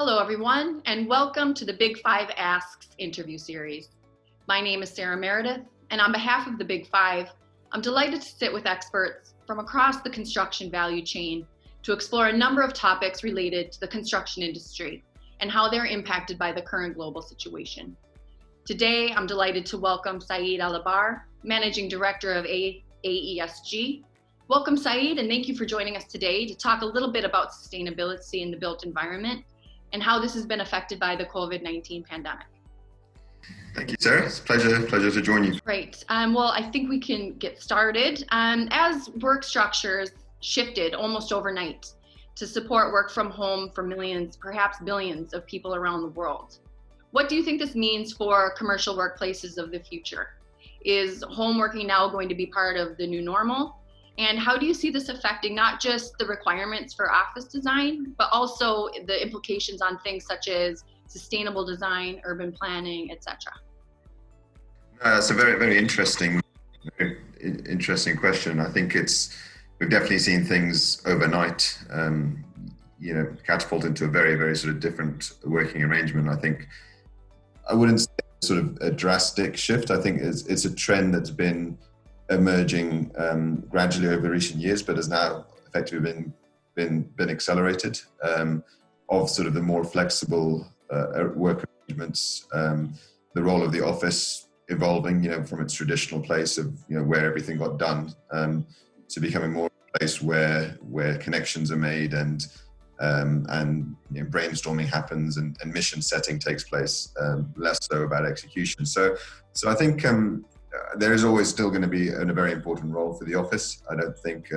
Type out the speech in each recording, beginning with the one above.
Hello, everyone, and welcome to the Big Five Asks interview series. My name is Sarah Meredith, and on behalf of the Big Five, I'm delighted to sit with experts from across the construction value chain to explore a number of topics related to the construction industry and how they're impacted by the current global situation. Today, I'm delighted to welcome Saeed Abbar, Managing Director of AESG. Welcome, Saeed, and thank you for joining us today to talk a little bit about sustainability in the built environment and how this has been affected by the COVID-19 pandemic. Thank you, Sarah. It's a pleasure to join you. Great. Well, I think we can get started. As work structures shifted almost overnight to support work from home for millions, perhaps billions of people around the world, what do you think this means for commercial workplaces of the future? Is home working now going to be part of the new normal? And how do you see this affecting not just the requirements for office design, but also the implications on things such as sustainable design, urban planning, etc.? It's a very interesting question. I think we've definitely seen things overnight, catapult into a very sort of different working arrangement. I think I wouldn't say sort of a drastic shift. I think it's a trend that's been emerging gradually over recent years, but has now effectively been accelerated, of sort of the more flexible work arrangements, the role of the office evolving, from its traditional place of where everything got done, to becoming more a place where connections are made and brainstorming happens and mission setting takes place, less so about execution. So I think there is always still going to be a very important role for the office. I don't think,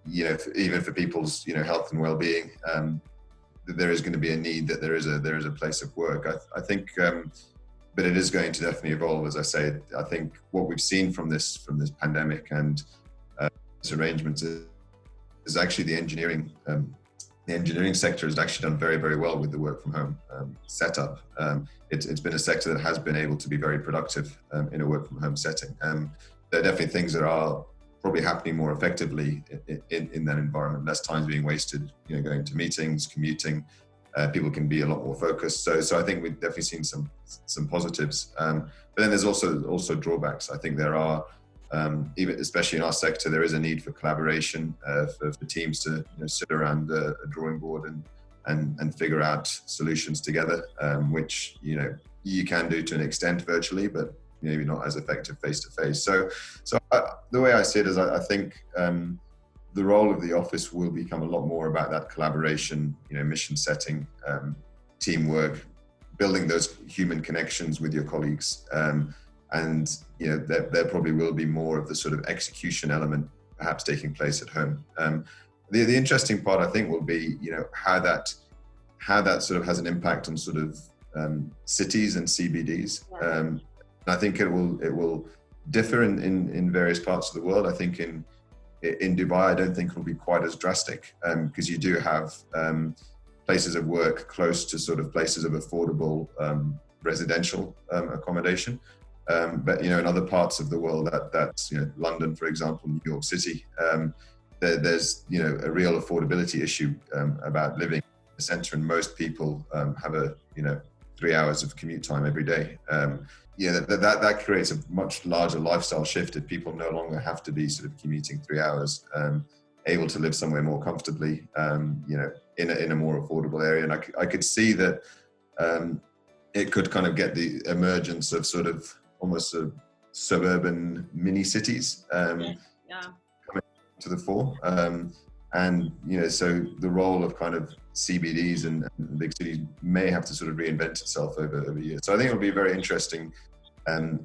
even for people's, health and well-being, there is going to be a need that there is a place of work. I think, but it is going to definitely evolve, as I say. I think what we've seen from this pandemic and this arrangement is actually the engineering sector has actually done very well with the work from home setup. It's been a sector that has been able to be very productive in a work from home setting. There are definitely things that are probably happening more effectively in that environment. Less time being wasted, going to meetings, commuting. People can be a lot more focused. So I think we've definitely seen some positives. But then there's also drawbacks. I think there are. Even especially in our sector, there is a need for collaboration, for teams to sit around a drawing board and figure out solutions together, which you can do to an extent virtually, but maybe not as effective face to face. So the way I see it is, I think the role of the office will become a lot more about that collaboration, mission setting, teamwork, building those human connections with your colleagues. And there probably will be more of the sort of execution element perhaps taking place at home. The interesting part, I think, will be how that sort of has an impact on sort of cities and CBDs. And I think it will differ in various parts of the world. I think in Dubai, I don't think it will be quite as drastic, because you do have places of work close to sort of places of affordable residential accommodation. But in other parts of the world, that's London, for example, New York City, there's a real affordability issue about living in the centre, and most people have 3 hours of commute time every day. That creates a much larger lifestyle shift if people no longer have to be sort of commuting 3 hours, able to live somewhere more comfortably, in a more affordable area. And I could see that it could kind of get the emergence of sort of almost suburban mini cities coming to the fore, and so the role of kind of CBDs and big cities may have to sort of reinvent itself over years. So I think it'll be very interesting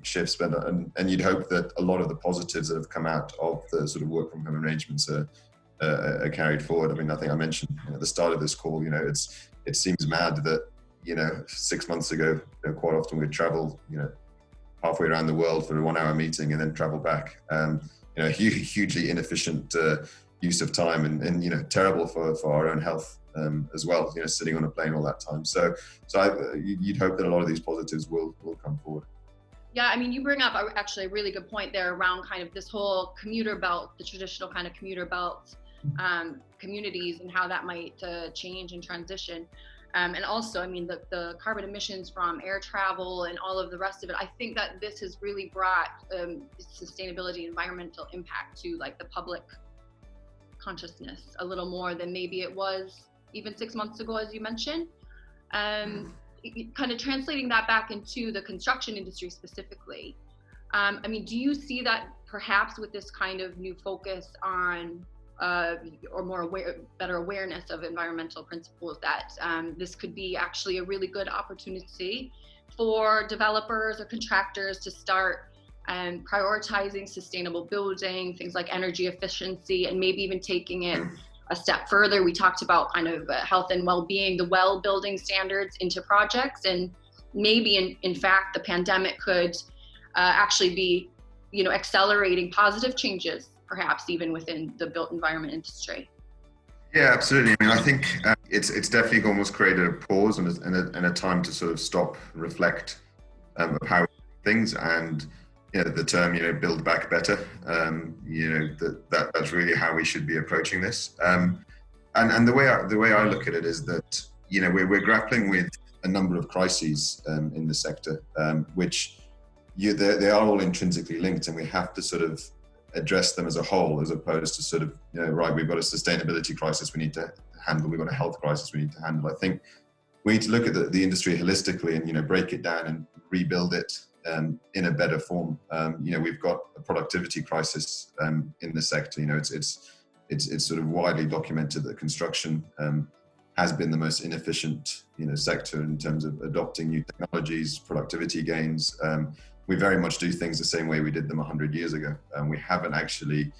shifts, but and you'd hope that a lot of the positives that have come out of the sort of work from home arrangements are carried forward. I mean, I think I mentioned at the start of this call, it seems mad that 6 months ago, quite often we'd travel halfway around the world for a 1 hour meeting and then travel back. Hugely inefficient use of time and terrible for our own health as well, sitting on a plane all that time. So you'd hope that a lot of these positives will come forward. Yeah, I mean, you bring up actually a really good point there around kind of this whole commuter belt, the traditional kind of commuter belt communities and how that might change and transition. And also, I mean, the carbon emissions from air travel and all of the rest of it, I think that this has really brought sustainability, environmental impact to like the public consciousness a little more than maybe it was even 6 months ago, as you mentioned. Kind of translating that back into the construction industry specifically. I mean, do you see that perhaps with this kind of new focus on or more better awareness of environmental principles, that this could be actually a really good opportunity for developers or contractors to start prioritizing sustainable building, things like energy efficiency, and maybe even taking it a step further? We talked about kind of health and well-being, the well building standards into projects, and maybe in fact the pandemic could actually be, accelerating positive changes, perhaps even within the built environment industry. Yeah, absolutely. I mean, I think it's definitely almost created a pause and a time to sort of stop, reflect of how things, and the term build back better. That's really how we should be approaching this. And the way I look at it is that we're grappling with a number of crises in the sector, which they are all intrinsically linked, and we have to sort of address them as a whole, as opposed to sort of, right, we've got a sustainability crisis we need to handle, we've got a health crisis we need to handle. I think we need to look at the industry holistically and, break it down and rebuild it in a better form. We've got a productivity crisis in the sector. It's sort of widely documented that construction has been the most inefficient, sector in terms of adopting new technologies, productivity gains. We very much do things the same way we did them 100 years ago. We haven't actually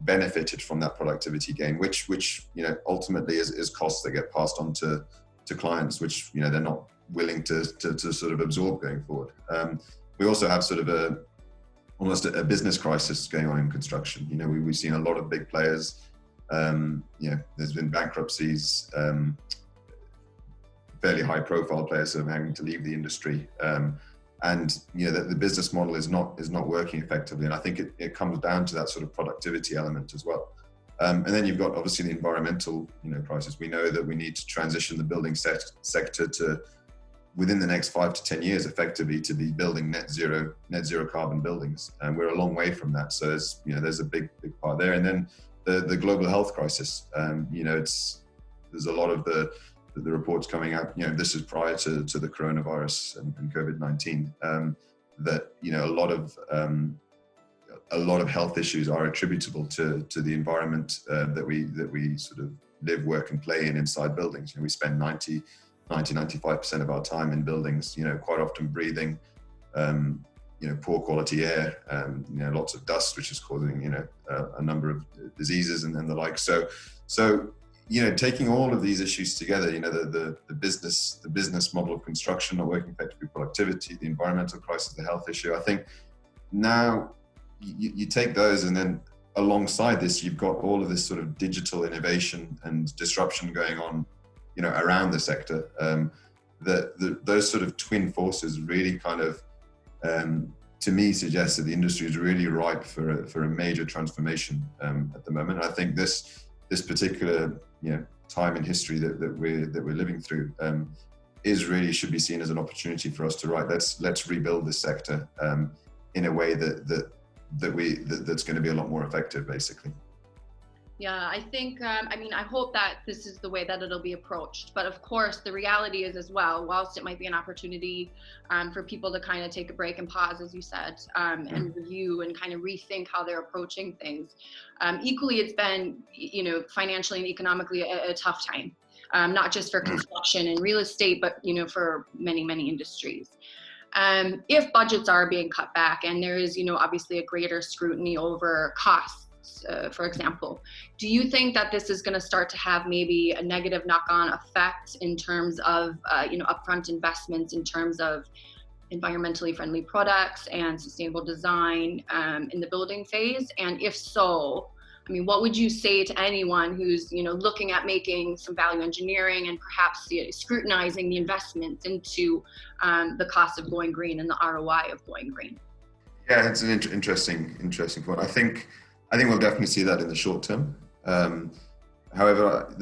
benefited from that productivity gain, which ultimately is costs that get passed on to clients, which they're not willing to sort of absorb going forward. We also have sort of almost a business crisis going on in construction. We've seen a lot of big players. There's been bankruptcies, fairly high profile players sort of having to leave the industry. And the business model is not working effectively, and I think it comes down to that sort of productivity element as well. And then you've got obviously the environmental crisis. We know that we need to transition the building sector to, within the next 5 to 10 years, effectively to be building net zero carbon buildings, and we're a long way from that. So there's a big part there. And then the global health crisis. There's a lot of the reports coming out, this is prior to the coronavirus and COVID-19, that a lot of health issues are attributable to the environment that we sort of live, work, and play inside buildings. We spend 95% of our time in buildings, quite often breathing poor quality air, lots of dust, which is causing a number of diseases and the like. So taking all of these issues together, the business model of construction not working effectively, productivity, the environmental crisis, the health issue. I think now you take those, and then alongside this, you've got all of this sort of digital innovation and disruption going on, around the sector. Those sort of twin forces really kind of, to me, suggest that the industry is really ripe for a major transformation at the moment. I think this particular time in history that we're living through should be seen as an opportunity for us to let's rebuild this sector in a way that's going to be a lot more effective, basically. Yeah, I think, I hope that this is the way that it'll be approached. But of course, the reality is as well, whilst it might be an opportunity for people to kind of take a break and pause, as you said, and review and kind of rethink how they're approaching things. Equally, it's been, financially and economically a tough time, not just for construction and real estate, but, for many, many industries. If budgets are being cut back and there is, obviously a greater scrutiny over costs, for example, do you think that this is going to start to have maybe a negative knock-on effect in terms of, upfront investments, in terms of environmentally friendly products and sustainable design in the building phase? And if so, what would you say to anyone who's, looking at making some value engineering and perhaps scrutinizing the investments into the cost of going green and the ROI of going green? Yeah, it's an interesting point. I think we'll definitely see that in the short term. However,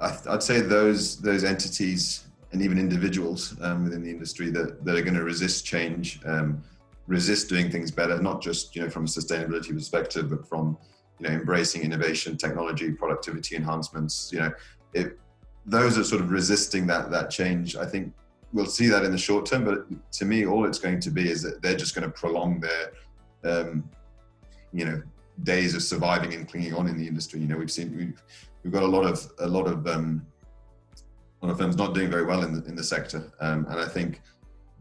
I'd say those entities and even individuals within the industry that are going to resist change, resist doing things better, not just from a sustainability perspective, but from embracing innovation, technology, productivity enhancements. Those are sort of resisting that change. I think we'll see that in the short term, but to me, all it's going to be is that they're just going to prolong their days of surviving and clinging on in the industry. We've got a lot of firms not doing very well in the sector, and I think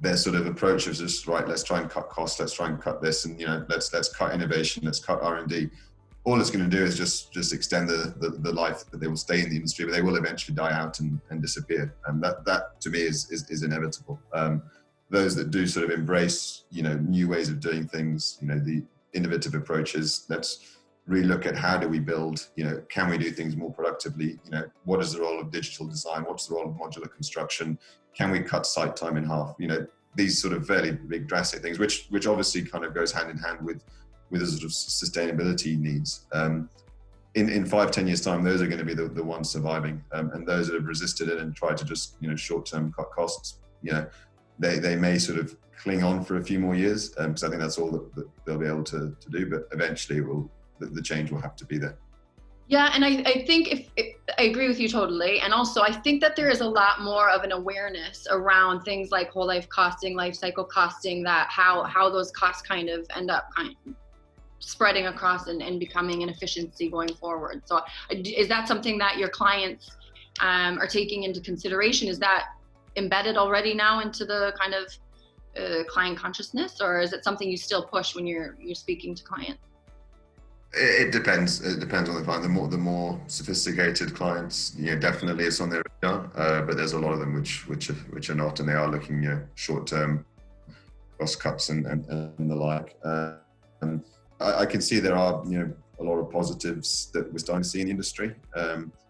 their sort of approach is just right. Let's try and cut costs. Let's try and cut this, and let's cut innovation. Let's cut R&D. All it's going to do is just extend the life that they will stay in the industry, but they will eventually die out and disappear. And that to me is inevitable. Those that do sort of embrace new ways of doing things, the innovative approaches. Let's relook at how do we build, can we do things more productively? What is the role of digital design? What's the role of modular construction? Can we cut site time in half? These sort of fairly big drastic things, which obviously kind of goes hand in hand with the sort of sustainability needs. In 5-10 years time, those are going to be the ones surviving, and those that have resisted it and tried to just short-term cut costs, they may sort of cling on for a few more years, because I think that's all that they'll be able to do, but eventually the change will have to be there. Yeah, and I think I agree with you totally. And also I think that there is a lot more of an awareness around things like whole life costing, life cycle costing, that how those costs kind of end up spreading across and becoming an efficiency going forward. So is that something that your clients are taking into consideration? Is that embedded already now into the kind of client consciousness, or is it something you still push when you're speaking to clients? It depends. It depends on the client. The more sophisticated clients, definitely it's on their radar. But there's a lot of them which are not, and they are looking short-term cost cuts and the like. And I can see there are a lot of positives that we're starting to see in the industry.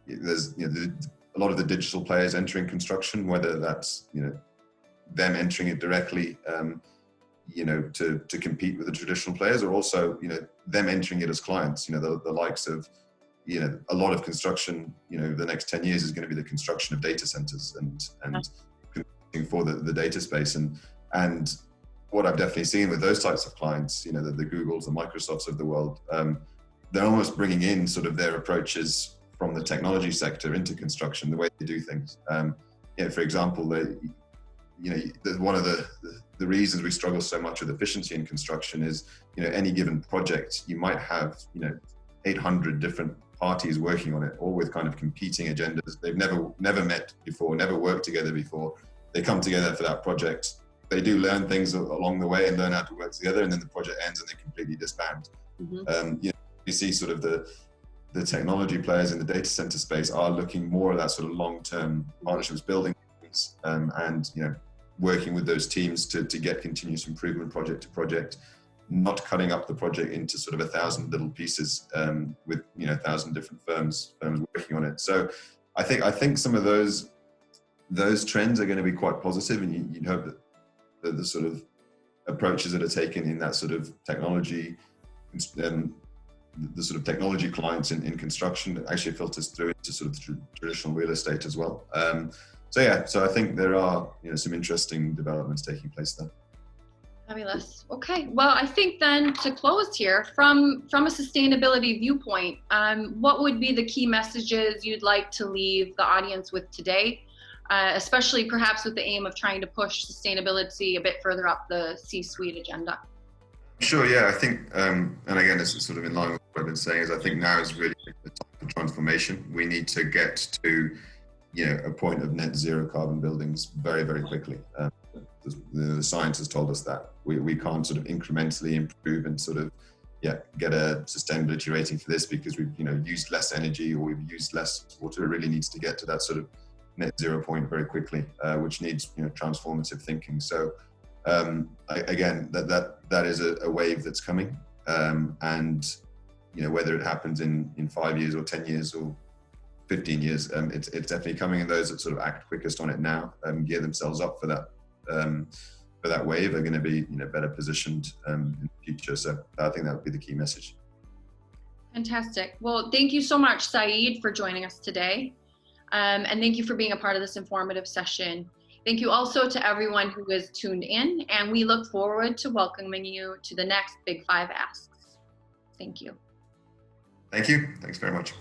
There's a lot of the digital players entering construction, whether that's them entering it directly. To compete with the traditional players, or also, them entering it as clients, the likes of, a lot of construction, the next 10 years is going to be the construction of data centers and for the data space. And what I've definitely seen with those types of clients, the Googles, the Microsofts of the world, they're almost bringing in sort of their approaches from the technology sector into construction, the way they do things. For example, one of the reasons we struggle so much with efficiency in construction is, any given project, you might have, 800 different parties working on it, all with kind of competing agendas. They've never met before, never worked together before. They come together for that project. They do learn things along the way and learn how to work together, and then the project ends and they completely disband. Mm-hmm. You see sort of the technology players in the data center space are looking more at that sort of long-term partnerships, building things, and working with those teams to get continuous improvement project to project, not cutting up the project into sort of 1,000 little pieces with 1,000 different firms working on it. So I think some of those trends are going to be quite positive, and you'd hope that the sort of approaches that are taken in that sort of technology, the sort of technology clients in construction actually filters through into sort of traditional real estate as well. So I think there are some interesting developments taking place there. Fabulous. Okay, well, I think then to close here, from a sustainability viewpoint, what would be the key messages you'd like to leave the audience with today, especially perhaps with the aim of trying to push sustainability a bit further up the C-suite agenda? Sure, yeah, I think, and again, this is sort of in line with what I've been saying, is I think now is really the time for transformation. We need to get to a point of net zero carbon buildings very, very quickly. The science has told us that we can't sort of incrementally improve and sort of get a sustainability rating for this because we've used less energy or we've used less water. It really needs to get to that sort of net zero point very quickly, which needs transformative thinking. So again, that is a wave that's coming, and whether it happens in 5 years or 10 years or 15 years, it's definitely coming, and those that sort of act quickest on it now, gear themselves up for that wave, are going to be better positioned in the future. So I think that would be the key message. Fantastic. Well, thank you so much, Saeed, for joining us today. And thank you for being a part of this informative session. Thank you also to everyone who has tuned in, and we look forward to welcoming you to the next Big Five Asks. Thank you. Thank you. Thanks very much.